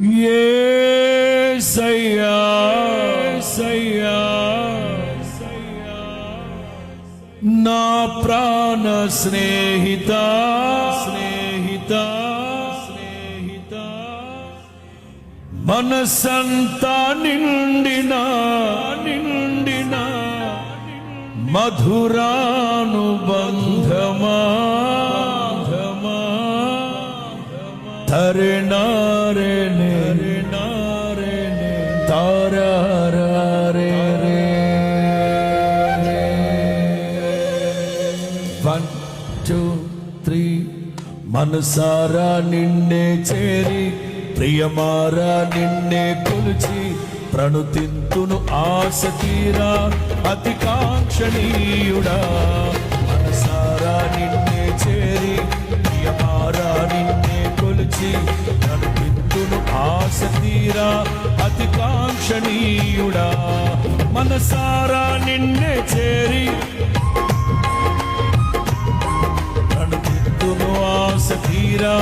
యేసయ్యా నా ప్రాణ స్నేహిత మనసంతా నిండిన మధురానుబంధమా తరణారే తారారే 1 2 3 మనసారా నిన్నే చేరి ప్రియమారా నిన్నే కొలిచి ప్రణుతింతును ఆశ తీరా అతి కాంక్షణీయుడా. మనసారా నిన్నే చేరి ప్రియమారా నిన్నే కొలిచి ప్రణుతింతును ఆశ తీరా అతి కాంక్షణీయుడా. మనసారా నిన్నే చేరి ఆశ తీరా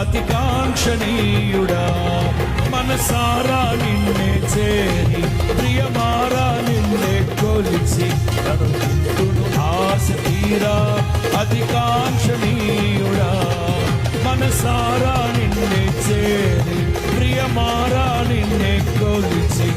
అతి కాంక్షణీయుడా. మనసారా నిన్నే చేరి ప్రియమారా నిన్నే కొలిచి కనుతింతును ఆశ తీరా అతి కాంక్షణీయుడా. మనసారా నిన్నే చేరి ప్రియమారా నిన్నే కొలిచి